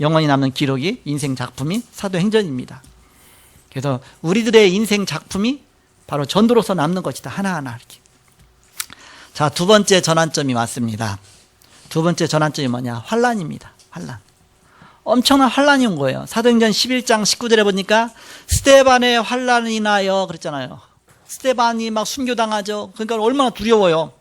C: 영원히 남는 기록이 인생 작품이 사도행전입니다. 그래서 우리들의 인생 작품이 바로 전도로서 남는 것이다. 하나하나 이렇게. 자, 두 번째 전환점이 왔습니다. 두 번째 전환점이 뭐냐? 환란입니다. 환란. 엄청난 환란이 온 거예요. 사도행전 11장 19절에 보니까 스데반의 환란이 나요 그랬잖아요. 스데반이 막 순교당하죠. 그러니까 얼마나 두려워요.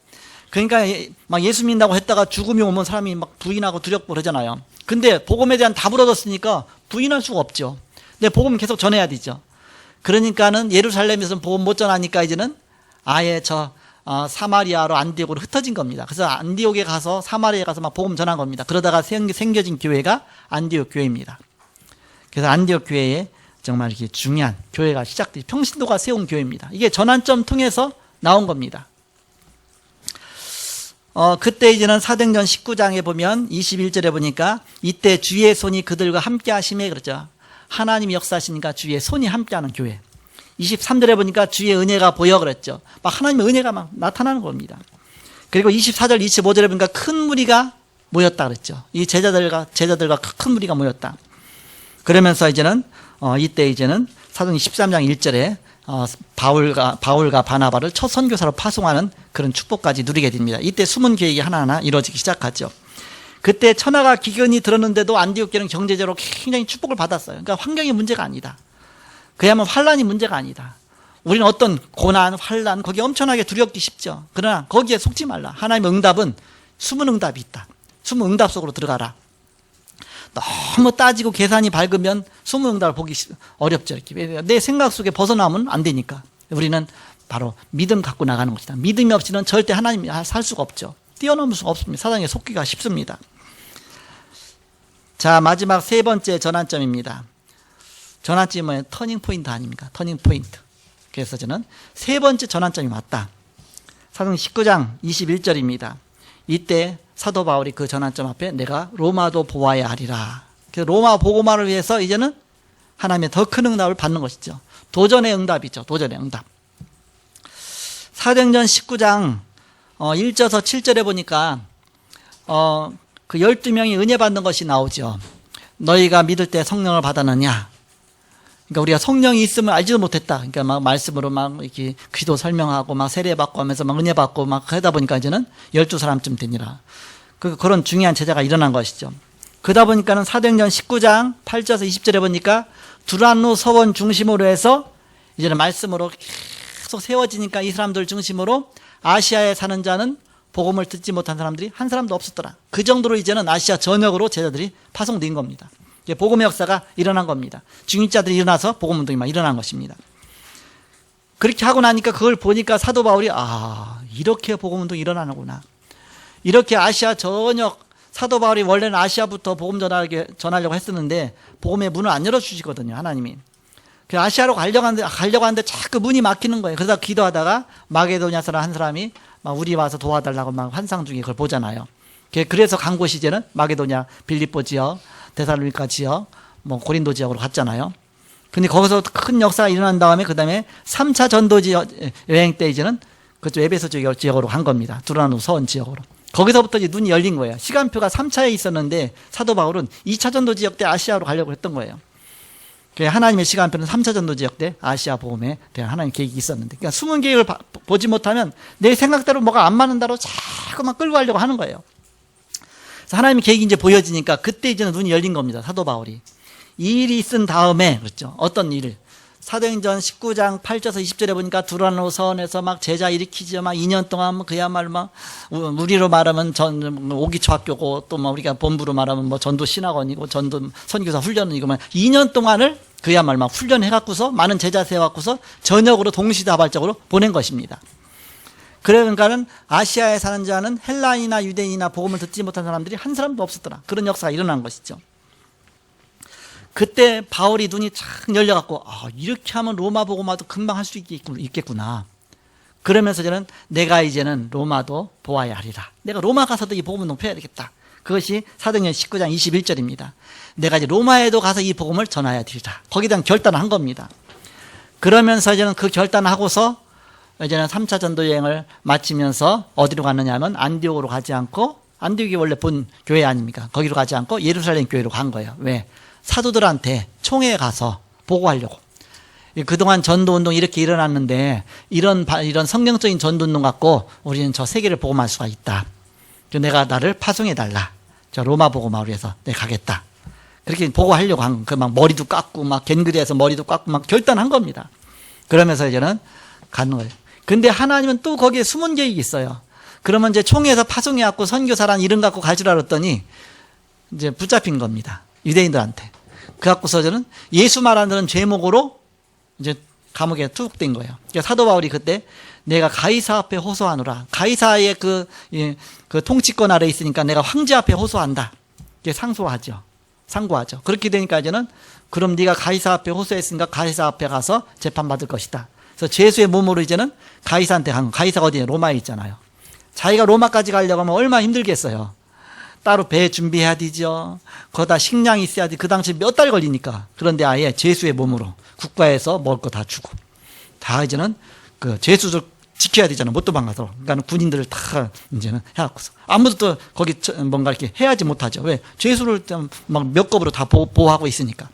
C: 그러니까 막 예수 믿는다고 했다가 죽음이 오면 사람이 막 부인하고 두렵고 그러잖아요. 근데 복음에 대한 답을 얻었으니까 부인할 수가 없죠. 근데 복음 계속 전해야 되죠. 그러니까는 예루살렘에서는 복음 못 전하니까 이제는 아예 사마리아로 안디옥으로 흩어진 겁니다. 그래서 안디옥에 가서 사마리아에 가서 막 복음 전한 겁니다. 그러다가 생겨진 교회가 안디옥 교회입니다. 그래서 안디옥 교회에 정말 이렇게 중요한 교회가 시작돼 평신도가 세운 교회입니다. 이게 전환점 통해서 나온 겁니다. 그때 이제는 사도행전 19장에 보면 21절에 보니까 이때 주의 손이 그들과 함께 하심에 그러죠. 하나님이 역사하시니까 주의 손이 함께하는 교회. 23절에 보니까 주의 은혜가 보여 그랬죠. 막 하나님의 은혜가 막 나타나는 겁니다. 그리고 24절, 25절에 보니까 큰 무리가 모였다 그랬죠. 이 제자들과 큰 무리가 모였다. 그러면서 이제는 이때 이제는 사도행전 13장 1절에 바울과 바나바를 첫 선교사로 파송하는 그런 축복까지 누리게 됩니다. 이때 숨은 계획이 하나하나 이루어지기 시작하죠. 그때 천하가 기근이 들었는데도 안디옥 교회는 경제적으로 굉장히 축복을 받았어요. 그러니까 환경이 문제가 아니다. 그야말로 환란이 문제가 아니다. 우리는 어떤 고난, 환란 거기에 엄청나게 두렵기 쉽죠. 그러나 거기에 속지 말라. 하나님의 응답은 숨은 응답이 있다. 숨은 응답 속으로 들어가라. 너무 따지고 계산이 밝으면 숨은 응답을 보기 어렵죠. 이렇게. 내 생각 속에 벗어나면 안 되니까. 우리는 바로 믿음 갖고 나가는 것이다. 믿음이 없이는 절대 하나님이 살 수가 없죠. 뛰어넘을 수가 없습니다. 사단에 속기가 쉽습니다. 자, 마지막 세 번째 전환점입니다. 전환점이 뭐예요? 터닝 포인트 아닙니까? 터닝 포인트. 그래서 저는 세 번째 전환점이 왔다. 사도행전 19장 21절입니다. 이때 사도 바울이 그 전환점 앞에 내가 로마도 보아야 하리라. 그래서 로마 복음화를 위해서 이제는 하나님의 더 큰 응답을 받는 것이죠. 도전의 응답이죠. 도전의 응답. 사도행전 19장 1절에서 7절에 보니까 그 12명이 은혜 받는 것이 나오죠. 너희가 믿을 때 성령을 받았느냐. 그러니까 우리가 성령이 있음을 알지도 못했다. 그러니까 막 말씀으로 막 이렇게 기도 설명하고 막 세례 받고 하면서 막 은혜 받고 막 하다 보니까 이제는 12사람쯤 되니라. 그런 중요한 제자가 일어난 것이죠. 그러다 보니까는 사도행전 19장 8절에서 20절에 보니까 두란노 서원 중심으로 해서 이제는 말씀으로 계속 세워지니까 이 사람들 중심으로 아시아에 사는 자는 복음을 듣지 못한 사람들이 한 사람도 없었더라. 그 정도로 이제는 아시아 전역으로 제자들이 파송된 겁니다. 복음의 역사가 일어난 겁니다. 중직자들이 일어나서 복음 운동이 막 일어난 것입니다. 그렇게 하고 나니까 그걸 보니까 사도 바울이 이렇게 복음 운동이 일어나는구나. 이렇게 아시아 전역 사도 바울이 원래는 아시아부터 복음 전하려고 했었는데 복음의 문을 안 열어주시거든요. 하나님이. 그 아시아로 가려고 하는데 자꾸 문이 막히는 거예요. 그러다 기도하다가 마게도냐 사람 한 사람이 막 우리 와서 도와달라고 막 환상 중에 그걸 보잖아요. 그래서 간 곳이 이제는 마게도냐, 빌립보 지역, 데살로니가 지역, 뭐 고린도 지역으로 갔잖아요. 근데 거기서 큰 역사가 일어난 다음에 그 다음에 3차 전도 지역 여행 때 이제는 그쪽 에베소 지역으로 간 겁니다. 두라노 서원 지역으로. 거기서부터 이제 눈이 열린 거예요. 시간표가 3차에 있었는데 사도 바울은 2차 전도 지역 때 아시아로 가려고 했던 거예요. 하나님의 시간표는 3차 전도 지역 때 아시아 복음에 대한 하나님 계획이 있었는데, 그러니까 숨은 계획을 보지 못하면 내 생각대로 뭐가 안 맞는 대로 자꾸만 끌고 가려고 하는 거예요. 그래서 하나님의 계획이 이제 보여지니까 그때 이제는 눈이 열린 겁니다. 사도 바울이. 이 일이 있은 다음에, 그렇죠. 어떤 일을. 사도행전 19장 8절에서 20절에 보니까 두라노 서원에서 막 제자 일으키죠. 막 2년 동안 그야말로 막 우리로 말하면 오기초 학교고 또 뭐 우리가 본부로 말하면 뭐 전도 신학원이고 전도 선교사 훈련이고 막 2년 동안을 그야말로 막 훈련해갖고서 많은 제자 세워갖고서 전역으로 동시다발적으로 보낸 것입니다. 그러니까는 아시아에 사는 자는 헬라인이나 유대인이나 복음을 듣지 못한 사람들이 한 사람도 없었더라. 그런 역사가 일어난 것이죠. 그때 바울이 눈이 착 열려갖고 이렇게 하면 로마 복음화도 금방 할 수 있겠구나. 그러면서 저는 내가 이제는 로마도 보아야 하리라. 내가 로마 가서도 이 복음을 높여야 되겠다. 그것이 사도행전 19장 21절입니다. 내가 이제 로마에도 가서 이 복음을 전해야 되리라. 거기에 대한 결단을 한 겁니다. 그러면서 이제는 그 결단을 하고서 이제는 3차 전도 여행을 마치면서 어디로 갔느냐 하면 안디옥으로 가지 않고, 안디옥이 원래 본 교회 아닙니까? 거기로 가지 않고 예루살렘 교회로 간 거예요. 왜? 사도들한테 총회에 가서 보고하려고. 그동안 전도운동 이렇게 일어났는데 이런 성경적인 전도운동 갖고 우리는 저 세계를 복음할 수가 있다. 내가 나를 파송해달라. 저 로마 복음하러 해서 내가 가겠다. 그렇게 보고하려고 한 거. 막 머리도 깎고 막 갱그리에서 머리도 깎고 막 결단한 겁니다. 그러면서 이제는 가는 거예요. 근데 하나님은 또 거기에 숨은 계획이 있어요. 그러면 이제 총회에서 파송해갖고 선교사란 이름 갖고 갈 줄 알았더니 이제 붙잡힌 겁니다. 유대인들한테. 그래갖고서 저는 예수 말하는 제목으로 이제 감옥에 투옥된 거예요. 그러니까 사도 바울이 그때 내가 가이사 앞에 호소하노라. 가이사의 그 통치권 아래 있으니까 내가 황제 앞에 호소한다. 이게 상고하죠. 그렇게 되니까 이제는 그럼 네가 가이사 앞에 호소했으니까 가이사 앞에 가서 재판받을 것이다. 그래서 죄수의 몸으로 이제는 가이사한테 간 거. 가이사가 어디냐? 로마에 있잖아요. 자기가 로마까지 가려고 하면 얼마나 힘들겠어요. 따로 배 준비해야 되죠. 거기다 식량이 있어야 돼. 그 당시 몇 달 걸리니까. 그런데 아예 죄수의 몸으로 국가에서 먹을 거 다 주고. 다 이제는 그 죄수들 지켜야 되잖아. 못 도망가서. 그러니까 군인들을 다 이제는 해갖고서. 아무도 또 거기 뭔가 이렇게 해야지 못하죠. 왜? 죄수를 막 몇 겁으로 다 보호하고 있으니까.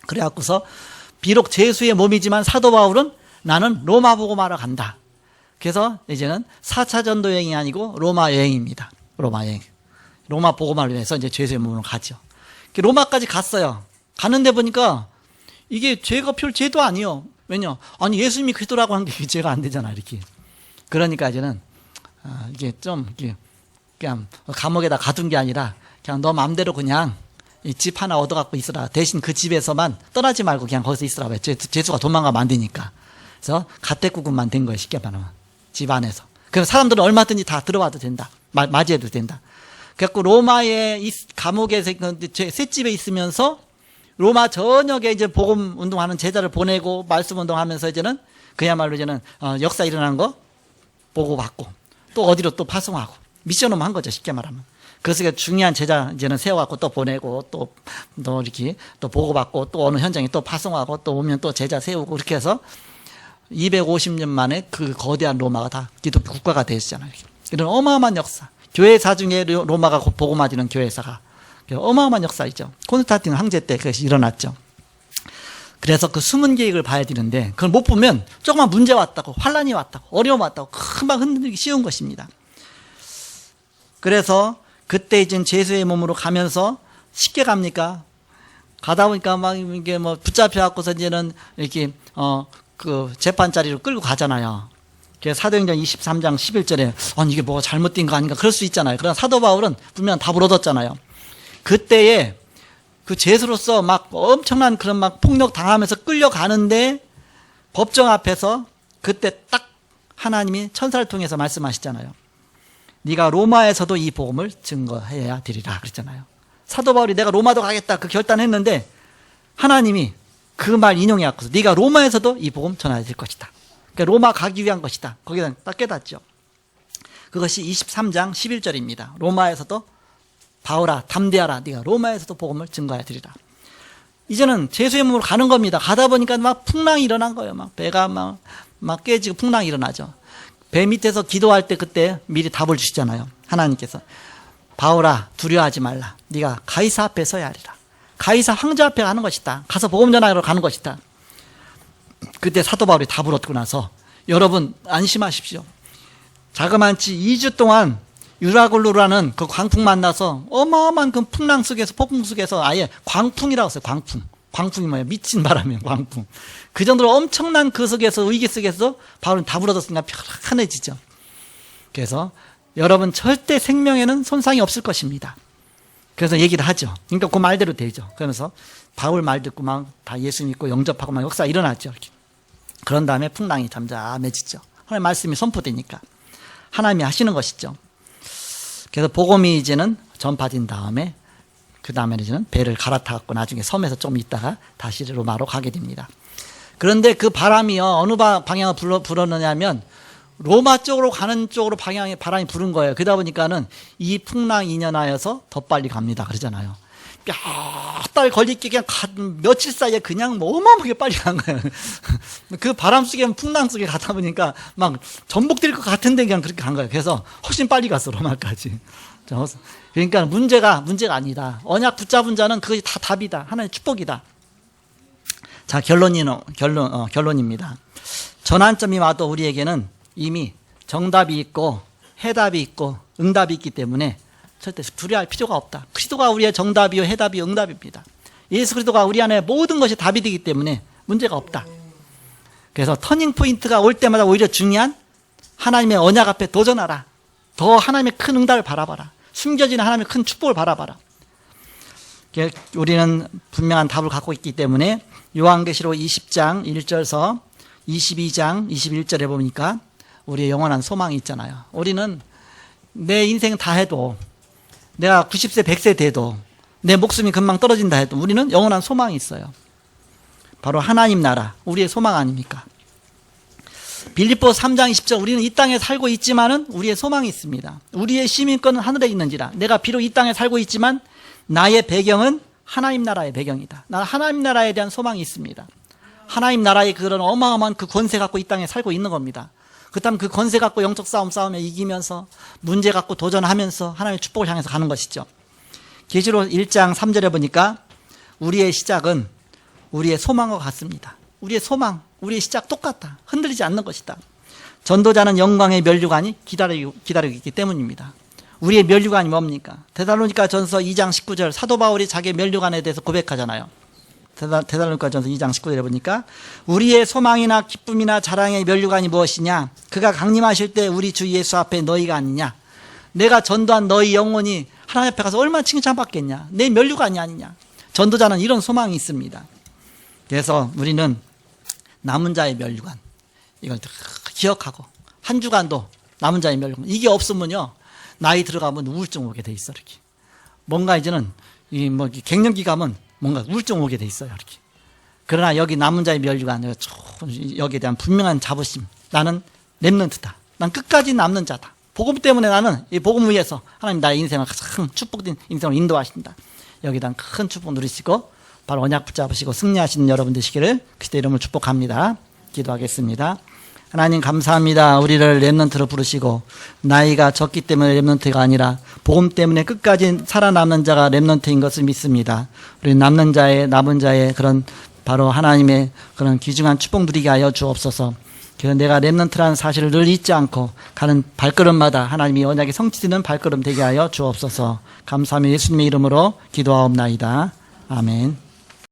C: 그래갖고서 비록 죄수의 몸이지만 사도 바울은 나는 로마 복음하러 간다. 그래서 이제는 4차 전도 여행이 아니고 로마 여행입니다. 로마 여행. 로마 복음화를 위해서 이제 죄수의 몸으로 가죠. 로마까지 갔어요. 가는데 보니까 이게 죄가 별 죄도 아니요. 왜냐? 아니 예수님이 그리스도라고 한 게 죄가 안 되잖아 이렇게. 그러니까 이제는 이게 좀 그냥 감옥에다 가둔 게 아니라 그냥 너 마음대로 그냥 이 집 하나 얻어갖고 있으라. 대신 그 집에서만 떠나지 말고 그냥 거기서 있으라. 왜? 죄수가 도망가면 안 되니까. 그래서 가택구금만 된 거예요. 쉽게 말하면 집 안에서. 그래서 사람들은 얼마든지 다 들어와도 된다. 맞이해도 된다. 그래갖고 로마의 감옥에서 셋집에 있으면서 로마 전역에 이제 복음 운동하는 제자를 보내고 말씀 운동하면서 이제는 그야말로 이제는 역사 일어나는 거 보고받고 또 어디로 또 파송하고 미션업만 한 거죠. 쉽게 말하면. 그래서 중요한 제자 이제는 세워갖고 또 보내고 또 이렇게 또 보고받고 또 어느 현장에 또 파송하고 또 오면 또 제자 세우고 그렇게 해서 250년 만에 그 거대한 로마가 다 기독교 국가가 되었잖아요. 이런 어마어마한 역사. 교회사 중에 로마가 복음화되는 교회사가 어마어마한 역사이죠. 콘스탄틴 황제 때 그것이 일어났죠. 그래서 그 숨은 계획을 봐야 되는데 그걸 못 보면 조금만 문제 왔다고 환란이 왔다고 어려움 왔다고 금방 흔들리기 쉬운 것입니다. 그래서 그때 이제 죄수의 몸으로 가면서 쉽게 갑니까? 가다 보니까 막 이게 뭐 붙잡혀갖고서 이제는 이렇게 그 재판자리로 끌고 가잖아요. 그래서 사도행전 23장 11절에 아니 이게 뭐가 잘못된 거 아닌가 그럴 수 있잖아요. 그러나 사도 바울은 분명 답을 얻었잖아요. 그때에 그 죄수로서 막 엄청난 그런 막 폭력 당하면서 끌려가는데 법정 앞에서 그때 딱 하나님이 천사를 통해서 말씀하시잖아요. 네가 로마에서도 이 복음을 증거해야 되리라 그랬잖아요. 사도 바울이 내가 로마도 가겠다 그 결단했는데 하나님이 그 말 인용해 갖고서 네가 로마에서도 이 복음 전해야 될 것이다. 그러니까 로마 가기 위한 것이다. 거기다 딱 깨닫죠. 그것이 23장 11절입니다. 로마에서도 바울아 담대하라, 네가 로마에서도 복음을 증거해 드리라. 이제는 죄수의 몸으로 가는 겁니다. 가다 보니까 막 풍랑이 일어난 거예요. 막 배가 막 깨지고 풍랑이 일어나죠. 배 밑에서 기도할 때 그때 미리 답을 주시잖아요. 하나님께서 바울아 두려워하지 말라. 네가 가이사 앞에 서야 하리라. 가이사 황제 앞에 가는 것이다. 가서 복음 전하러 가는 것이다. 그때 사도 바울이 답을 얻고 나서 여러분 안심하십시오. 자그만치 2주 동안 유라굴루라는 그 광풍 만나서 어마어마한 그 풍랑 속에서 폭풍 속에서 아예 광풍이라고 했어요. 광풍이 뭐예요? 미친 바람이에요. 광풍. 그 정도로 엄청난 그 속에서 위기 속에서 바울은 답을 얻었으니까 편해지죠. 그래서 여러분 절대 생명에는 손상이 없을 것입니다. 그래서 얘기를 하죠. 그러니까 그 말대로 되죠. 그러면서 바울 말 듣고 막 다 예수 믿고 영접하고 막 역사 일어났죠. 이렇게. 그런 다음에 풍랑이 잠잠해지죠. 하나님 말씀이 선포되니까 하나님이 하시는 것이죠. 그래서 복음이 이제는 전파된 다음에 그 다음에는 이제는 배를 갈아타갖고 나중에 섬에서 좀 있다가 다시 로마로 가게 됩니다. 그런데 그 바람이요 어느 방향을 불었느냐면 로마 쪽으로 가는 쪽으로 방향에 바람이 부른 거예요. 그러다 보니까는 이 풍랑이 인연하여서 더 빨리 갑니다. 그러잖아요. 몇 달 걸리게 그냥 며칠 사이에 그냥 어마어마하게 빨리 간 거예요. 그 바람 속에 풍랑 속에 가다 보니까 막 전복될 것 같은데 그냥 그렇게 간 거예요. 그래서 훨씬 빨리 갔어 로마까지. 그러니까 문제가 아니다. 언약 붙잡은 자는 그것이 다 답이다. 하나의 축복이다. 자 결론입니다. 전환점이 와도 우리에게는 이미 정답이 있고 해답이 있고 응답이 있기 때문에 절대 두려워할 필요가 없다. 그리스도가 우리의 정답이요 해답이요 응답입니다. 예수 그리스도가 우리 안에 모든 것이 답이 되기 때문에 문제가 없다. 그래서 터닝 포인트가 올 때마다 오히려 중요한 하나님의 언약 앞에 도전하라. 더 하나님의 큰 응답을 바라봐라. 숨겨진 하나님의 큰 축복을 바라봐라. 우리는 분명한 답을 갖고 있기 때문에 요한계시록 20장 1절서 22장 21절에 보니까 우리의 영원한 소망이 있잖아요. 우리는 내 인생 다 해도 내가 90세 100세 돼도 내 목숨이 금방 떨어진다 해도 우리는 영원한 소망이 있어요. 바로 하나님 나라 우리의 소망 아닙니까? 빌립보서 3장 20절 우리는 이 땅에 살고 있지만은 우리의 소망이 있습니다. 우리의 시민권은 하늘에 있는지라. 내가 비록 이 땅에 살고 있지만 나의 배경은 하나님 나라의 배경이다. 나는 하나님 나라에 대한 소망이 있습니다. 하나님 나라의 그런 어마어마한 그 권세 갖고 이 땅에 살고 있는 겁니다. 그렇다면 그 권세 갖고 영적 싸움 싸우며 이기면서 문제 갖고 도전하면서 하나님의 축복을 향해서 가는 것이죠. 계시록 1장 3절에 보니까 우리의 시작은 우리의 소망과 같습니다. 우리의 소망, 우리의 시작 똑같다. 흔들리지 않는 것이다. 전도자는 영광의 면류관이 기다리고 있기 때문입니다. 우리의 면류관이 뭡니까? 데살로니가 전서 2장 19절 사도 바울이 자기의 면류관에 대해서 고백하잖아요. 데살로니가 전서 2장 19절에 보니까 우리의 소망이나 기쁨이나 자랑의 면류관이 무엇이냐? 그가 강림하실 때 우리 주 예수 앞에 너희가 아니냐? 내가 전도한 너희 영혼이 하나님 앞에 가서 얼마나 칭찬받겠냐? 내 면류관이 아니냐? 전도자는 이런 소망이 있습니다. 그래서 우리는 남은 자의 면류관 이걸 기억하고 한 주간도 남은 자의 면류관 이게 없으면요 나이 들어가면 우울증 오게 돼 있어. 이렇게 뭔가 이제는 갱년기 가면 뭔가 우울증 오게 돼 있어요. 이렇게. 그러나 여기 남은 자의 면류관 여기에 대한 분명한 자부심. 나는 렘넌트다. 난 끝까지 남는 자다. 복음 때문에 나는 이 복음 위에서 하나님 나의 인생을 큰 축복된 인생으로 인도하신다. 여기에 대한 큰 축복 누리시고 바로 언약 붙잡으시고 승리하시는 여러분 되시기를 그리스도의 이름으로 축복합니다. 기도하겠습니다. 하나님 감사합니다. 우리를 렘넌트로 부르시고 나이가 적기 때문에 렘넌트가 아니라 복음 때문에 끝까지 살아남는 자가 렘넌트인 것을 믿습니다. 우리 남은 자의 그런 바로 하나님의 그런 귀중한 축복 누리게 하여 주옵소서. 그래서 내가 렘넌트라는 사실을 늘 잊지 않고 가는 발걸음마다 하나님이 언약이 성취되는 발걸음 되게 하여 주옵소서. 감사하며 예수님의 이름으로 기도하옵나이다. 아멘.